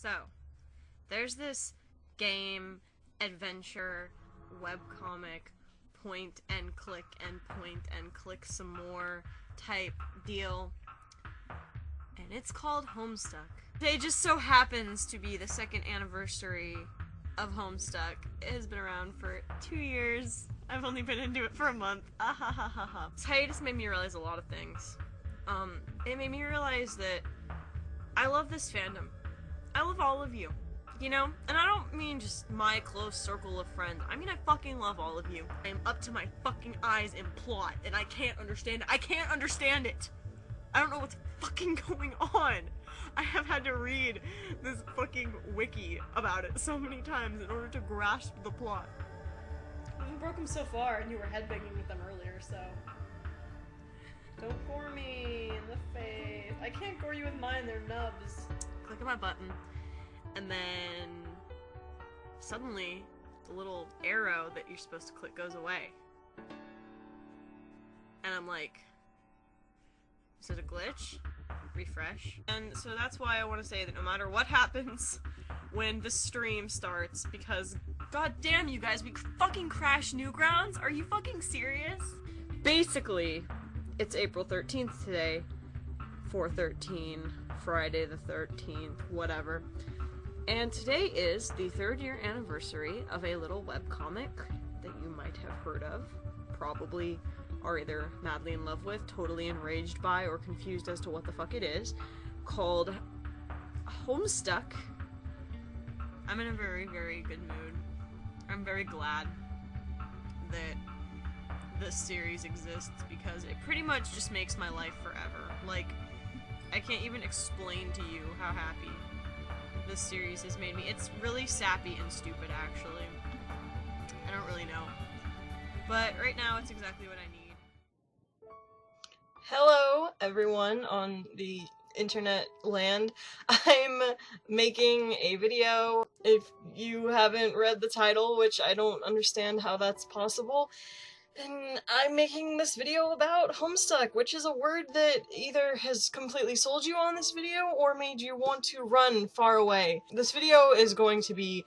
So, there's this game, adventure, webcomic, point and click some more type deal, and it's called Homestuck. Today just so happens to be the second anniversary of Homestuck. It has been around for 2 years. I've only been into it for a month. This hiatus made me realize a lot of things. It made me realize that I love this fandom. I love all of you, you know? And I don't mean just my close circle of friends. I mean I fucking love all of you. I am up to my fucking eyes in plot, and I can't understand it. I can't understand it! I don't know what's fucking going on! I have had to read this fucking wiki about it so many times in order to grasp the plot. You broke them so far, and you were headbanging with them earlier, so... Don't gore me in the face. I can't gore you with mine, they're nubs. Click on my button, and then suddenly the little arrow that you're supposed to click goes away. And I'm like, is it a glitch? Refresh. And so that's why I want to say that no matter what happens when the stream starts, because god damn you guys, we fucking crashed Newgrounds? Are you fucking serious? Basically, it's April 13th today, 4/13, Friday the 13th, whatever. And today is the 3rd year anniversary of a little webcomic that you might have heard of, probably are either madly in love with, totally enraged by, or confused as to what the fuck it is, called Homestuck. I'm in a very, very good mood. I'm very glad that this series exists because it pretty much just makes my life forever. Like, I can't even explain to you how happy this series has made me. It's really sappy and stupid, actually. I don't really know. But right now, it's exactly what I need. Hello, everyone on the internet land. I'm making a video. If you haven't read the title, which I don't understand how that's possible, then I'm making this video about Homestuck, which is a word that either has completely sold you on this video or made you want to run far away. This video is going to be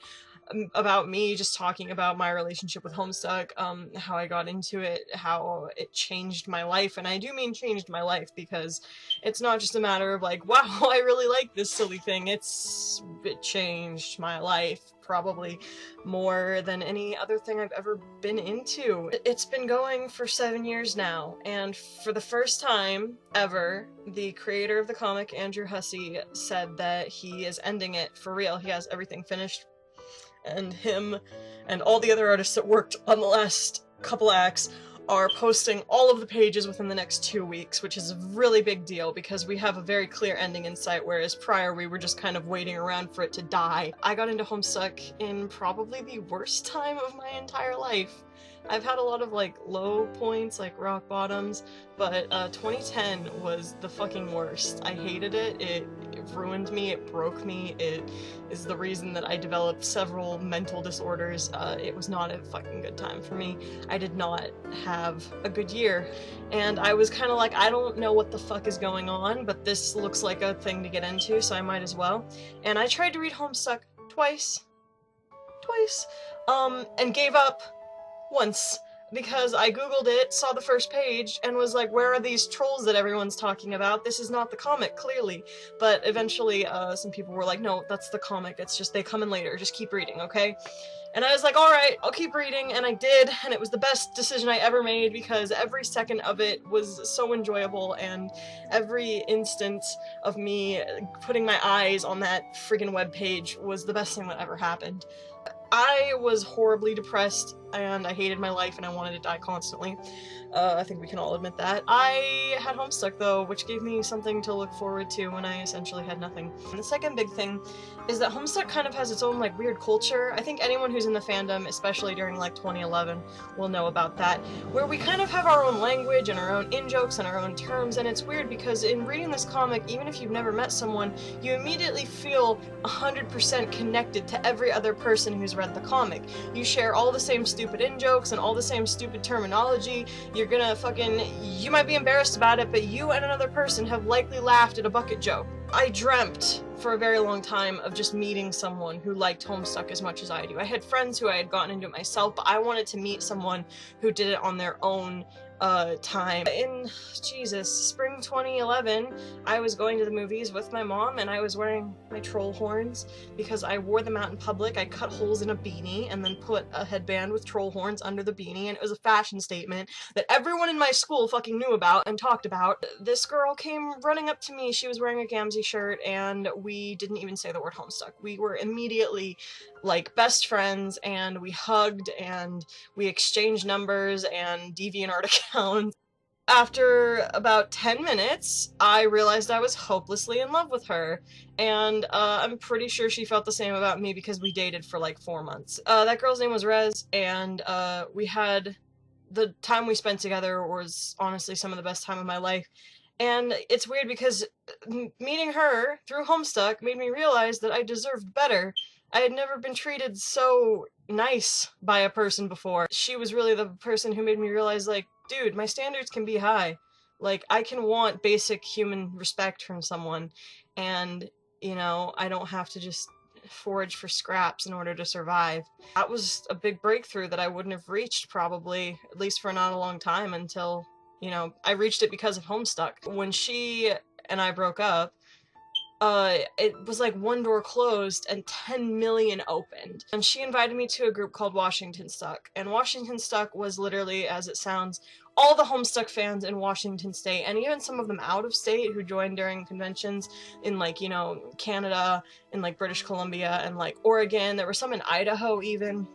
about me just talking about my relationship with Homestuck, how I got into it, how it changed my life, and I do mean changed my life because it's not just a matter of like, wow, I really like this silly thing. It changed my life probably more than any other thing I've ever been into. It's been going for 7 years now, and for the first time ever, the creator of the comic, Andrew Hussie, said that he is ending it for real. He has everything finished, and him and all the other artists that worked on the last couple acts are posting all of the pages within the next 2 weeks, which is a really big deal because we have a very clear ending in sight, whereas prior we were just kind of waiting around for it to die. I got into Homestuck in probably the worst time of my entire life. I've had a lot of like low points, like rock bottoms, but 2010 was the fucking worst. I hated it. It ruined me, it broke me, it is the reason that I developed several mental disorders. It was not a fucking good time for me. I did not have a good year, and I was kind of like, I don't know what the fuck is going on, but this looks like a thing to get into, so I might as well. And I tried to read Homestuck twice, and gave up once. Because I googled it, saw the first page, and was like, where are these trolls that everyone's talking about? This is not the comic, clearly. But eventually, some people were like, no, that's the comic, it's just they come in later, just keep reading, okay? And I was like, alright, I'll keep reading, and I did, and it was the best decision I ever made because every second of it was so enjoyable, and every instance of me putting my eyes on that friggin' webpage was the best thing that ever happened. I was horribly depressed, and I hated my life, and I wanted to die constantly. I think we can all admit that. I had Homestuck, though, which gave me something to look forward to when I essentially had nothing. And the second big thing is that Homestuck kind of has its own, like, weird culture. I think anyone who's in the fandom, especially during, like, 2011, will know about that, where we kind of have our own language and our own in-jokes and our own terms, and it's weird because in reading this comic, even if you've never met someone, you immediately feel 100% connected to every other person who's read the comic. You share all the same stupid in-jokes and all the same stupid terminology. You might be embarrassed about it, but you and another person have likely laughed at a bucket joke. I dreamt for a very long time of just meeting someone who liked Homestuck as much as I do. I had friends who I had gotten into it myself, but I wanted to meet someone who did it on their own time. In, spring 2011, I was going to the movies with my mom, and I was wearing my troll horns because I wore them out in public. I cut holes in a beanie and then put a headband with troll horns under the beanie, and it was a fashion statement that everyone in my school fucking knew about and talked about. This girl came running up to me. She was wearing a Gamzee shirt, and we didn't even say the word Homestuck. We were immediately like best friends, and we hugged, and we exchanged numbers and DeviantArt accounts. After about 10 minutes, I realized I was hopelessly in love with her, and I'm pretty sure she felt the same about me because we dated for like 4 months. That girl's name was Rez, and we had the time we spent together was honestly some of the best time of my life. And it's weird because meeting her through Homestuck made me realize that I deserved better. I had never been treated so nice by a person before. She was really the person who made me realize, like, dude, my standards can be high. Like, I can want basic human respect from someone, and, you know, I don't have to just forage for scraps in order to survive. That was a big breakthrough that I wouldn't have reached probably, at least for not a long time, until, you know, I reached it because of Homestuck. When she and I broke up, it was like one door closed and 10 million opened. And she invited me to a group called Washington Stuck. And Washington Stuck was literally, as it sounds, all the Homestuck fans in Washington State, and even some of them out of state who joined during conventions in, like, you know, Canada and like British Columbia and like Oregon. There were some in Idaho even,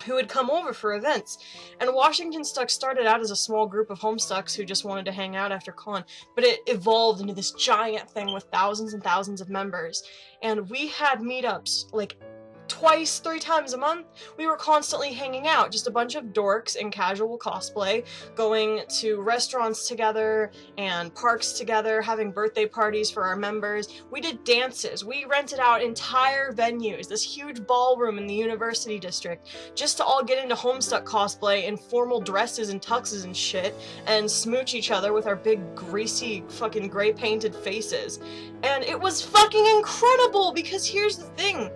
who had come over for events. And Washington Stuck started out as a small group of Homestucks who just wanted to hang out after con, but it evolved into this giant thing with thousands and thousands of members. And we had meetups like twice, 3 times a month. We were constantly hanging out, just a bunch of dorks in casual cosplay, going to restaurants together and parks together, having birthday parties for our members. We did dances. We rented out entire venues, this huge ballroom in the University District, just to all get into Homestuck cosplay in formal dresses and tuxes and shit, and smooch each other with our big, greasy, fucking gray painted faces. And it was fucking incredible, because here's the thing.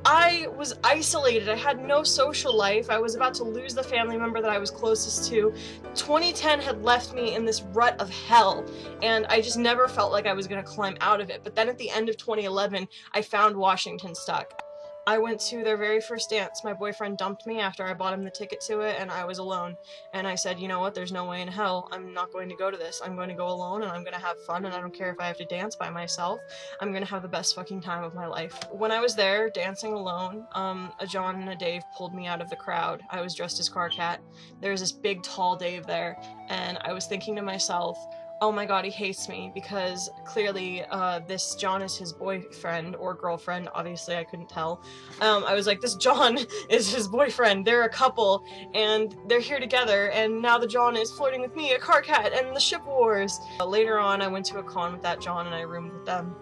I was isolated. I had no social life. I was about to lose the family member that I was closest to. 2010 had left me in this rut of hell, and I just never felt like I was going to climb out of it. But then at the end of 2011, I found Washington Stuck. I went to their very first dance. My boyfriend dumped me after I bought him the ticket to it, and I was alone. And I said, you know what, there's no way in hell I'm not going to go to this. I'm going to go alone, and I'm going to have fun, and I don't care if I have to dance by myself. I'm going to have the best fucking time of my life. When I was there, dancing alone, a John and a Dave pulled me out of the crowd. I was dressed as Carcat. There was this big, tall Dave there, and I was thinking to myself, oh my god, he hates me, because clearly this John is his boyfriend or girlfriend. Obviously, I couldn't tell. I was like, this John is his boyfriend. They're a couple, and they're here together, and now the John is flirting with me, a Carcat, and the ship wars. Later on, I went to a con with that John, and I roomed with them.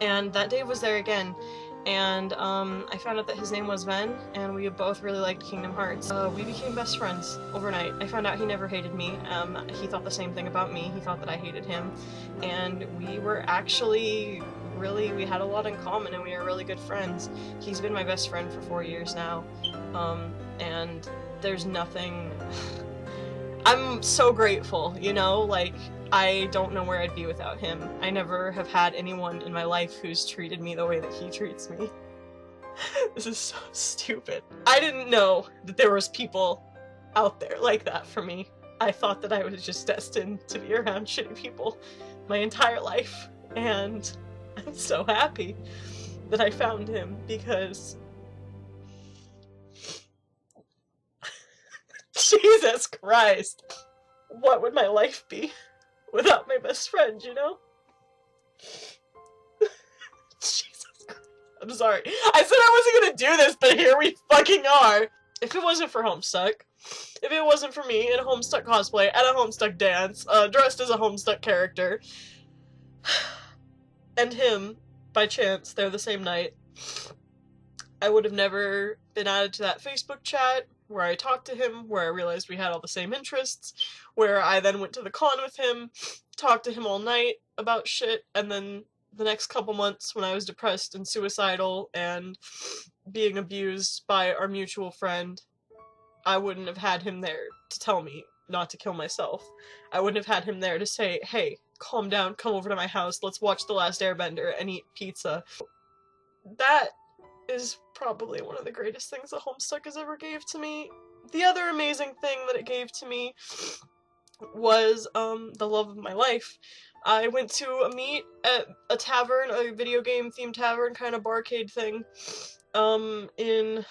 And that Dave was there again. And I found out that his name was Ven, and we both really liked Kingdom Hearts. We became best friends overnight. I found out he never hated me. He thought the same thing about me. He thought that I hated him. And we were actually we had a lot in common, and we were really good friends. He's been my best friend for 4 years now. And there's nothing... I'm so grateful, you know? Like, I don't know where I'd be without him. I never have had anyone in my life who's treated me the way that he treats me. This is so stupid. I didn't know that there was people out there like that for me. I thought that I was just destined to be around shitty people my entire life. And I'm so happy that I found him, because... Jesus Christ. What would my life be without my best friend, you know? Jesus Christ. I'm sorry. I said I wasn't gonna do this, but here we fucking are. If it wasn't for Homestuck, if it wasn't for me in a Homestuck cosplay at a Homestuck dance, dressed as a Homestuck character, and him, by chance, there the same night, I would have never been added to that Facebook chat where I talked to him, where I realized we had all the same interests, where I then went to the con with him, talked to him all night about shit, and then the next couple months when I was depressed and suicidal and being abused by our mutual friend, I wouldn't have had him there to tell me not to kill myself. I wouldn't have had him there to say, hey, calm down, come over to my house, let's watch The Last Airbender and eat pizza. That is probably one of the greatest things that Homestuck has ever gave to me. The other amazing thing that it gave to me was the love of my life. I went to a meet at a tavern, a video game themed tavern kind of barcade thing, in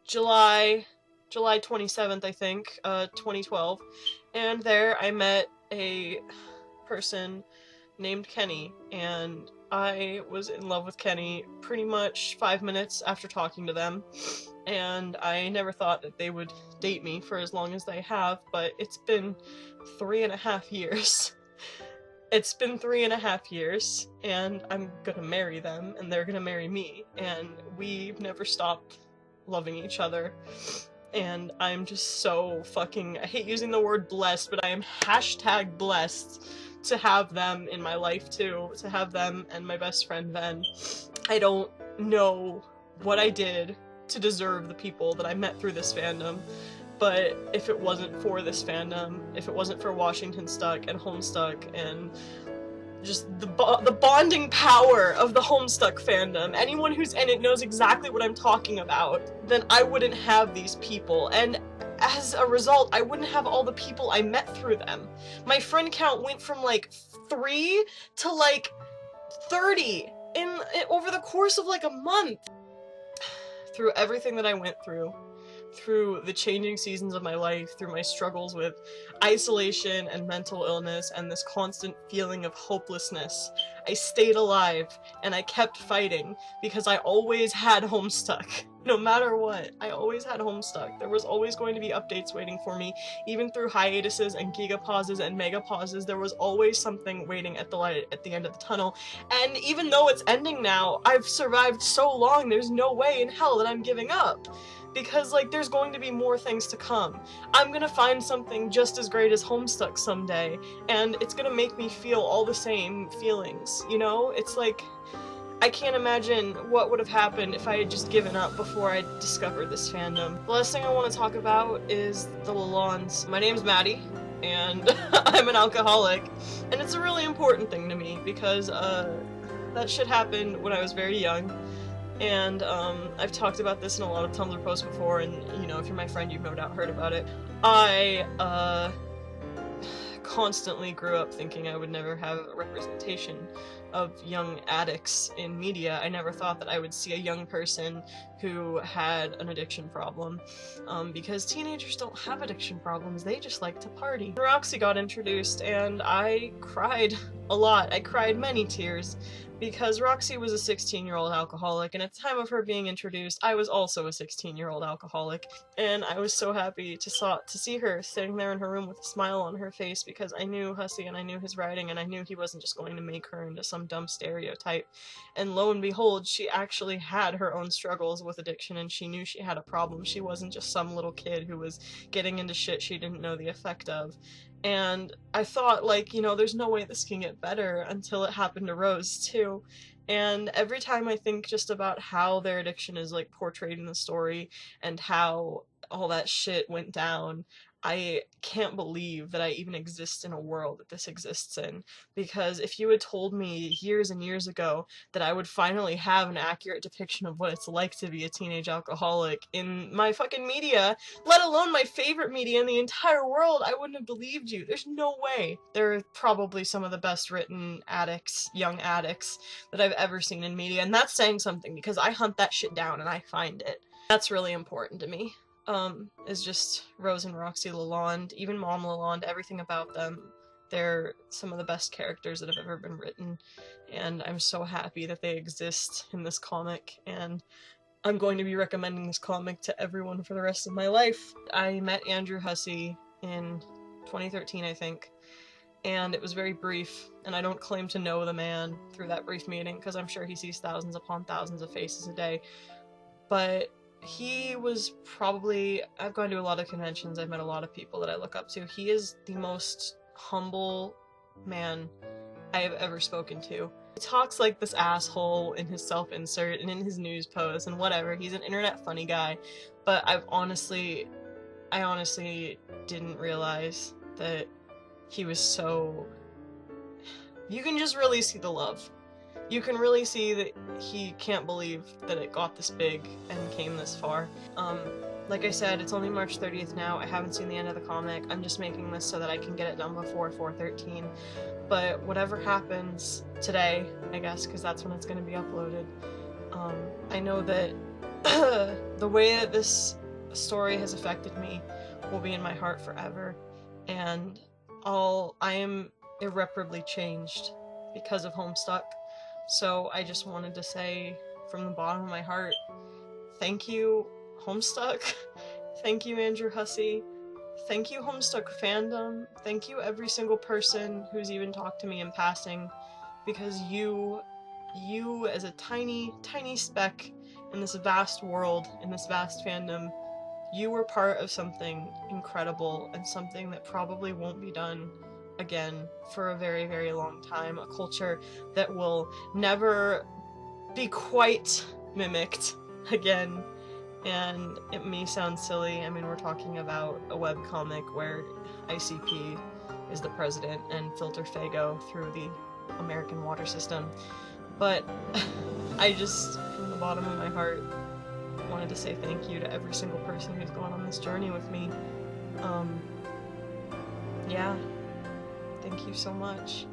July 27th, I think, 2012, and there I met a person named Kenny, and I was in love with Kenny pretty much 5 minutes after talking to them, and I never thought that they would date me for as long as they have, but it's been 3.5 years. It's been 3.5 years, and I'm gonna marry them, and they're gonna marry me, and we've never stopped loving each other. And I'm just so fucking, I hate using the word blessed, but I am hashtag blessed to have them in my life too, to have them and my best friend Ben. I don't know what I did to deserve the people that I met through this fandom, but if it wasn't for this fandom, if it wasn't for Washington Stuck and Homestuck and just the bonding power of the Homestuck fandom, anyone who's in it knows exactly what I'm talking about, then I wouldn't have these people, and as a result, I wouldn't have all the people I met through them. My friend count went from like 3 to like 30 over the course of like a month. Through everything that I went through the changing seasons of my life, through my struggles with isolation and mental illness and this constant feeling of hopelessness, I stayed alive and I kept fighting because I always had Homestuck. No matter what, I always had Homestuck. There was always going to be updates waiting for me, even through hiatuses and gigapauses and megapauses. There was always something waiting at the light at the end of the tunnel. And even though it's ending now, I've survived so long, there's no way in hell that I'm giving up. Because, like, there's going to be more things to come. I'm gonna find something just as great as Homestuck someday, and it's gonna make me feel all the same feelings, you know? It's like, I can't imagine what would have happened if I had just given up before I discovered this fandom. The last thing I want to talk about is the Lalondes. My name's Maddie, and I'm an alcoholic, and it's a really important thing to me because, that shit happened when I was very young. And I've talked about this in a lot of Tumblr posts before, and you know, if you're my friend, you've no doubt heard about it. I constantly grew up thinking I would never have a representation of young addicts in media. I never thought that I would see a young person who had an addiction problem, because teenagers don't have addiction problems, they just like to party. Roxy got introduced and I cried a lot. I cried many tears because Roxy was a 16-year-old alcoholic, and at the time of her being introduced, I was also a 16-year-old alcoholic, and I was so happy to see her sitting there in her room with a smile on her face because I knew Hussey and I knew his writing, and I knew he wasn't just going to make her into some dumb stereotype. And lo and behold, she actually had her own struggles with addiction, and she knew she had a problem. She wasn't just some little kid who was getting into shit she didn't know the effect of. And I thought, like, you know, there's no way this can get better until it happened to Rose, too. And every time I think just about how their addiction is, like, portrayed in the story and how all that shit went down, I can't believe that I even exist in a world that this exists in. Because if you had told me years and years ago that I would finally have an accurate depiction of what it's like to be a teenage alcoholic in my fucking media, let alone my favorite media in the entire world, I wouldn't have believed you. There's no way. They're probably some of the best written addicts, young addicts, that I've ever seen in media, and that's saying something because I hunt that shit down and I find it. That's really important to me. Is just Rose and Roxy Lalonde, even Mom Lalonde, everything about them. They're some of the best characters that have ever been written, and I'm so happy that they exist in this comic, and I'm going to be recommending this comic to everyone for the rest of my life. I met Andrew Hussey in 2013, I think, and it was very brief, and I don't claim to know the man through that brief meeting, because I'm sure he sees thousands upon thousands of faces a day, but he was probably, I've gone to a lot of conventions, I've met a lot of people that I look up to. He is the most humble man I have ever spoken to. He talks like this asshole in his self-insert and in his news posts and whatever. He's an internet funny guy, but I honestly didn't realize that he was so... You can just really see the love. You can really see that he can't believe that it got this big and came this far. Like I said, it's only March 30th now. I haven't seen the end of the comic. I'm just making this so that I can get it done before 4/13. But whatever happens today, I guess, because that's when it's going to be uploaded, I know that the way that this story has affected me will be in my heart forever, and I am irreparably changed because of Homestuck. So I just wanted to say from the bottom of my heart, thank you, Homestuck. Thank you, Andrew Hussey. Thank you, Homestuck fandom. Thank you, every single person who's even talked to me in passing, because you as a tiny, tiny speck in this vast world, in this vast fandom, you were part of something incredible and something that probably won't be done again for a very, very long time. A culture that will never be quite mimicked again. And it may sound silly, I mean, we're talking about a webcomic where ICP is the president and Filter Fago through the American water system. But I just, from the bottom of my heart, wanted to say thank you to every single person who's gone on this journey with me. Yeah. Thank you so much.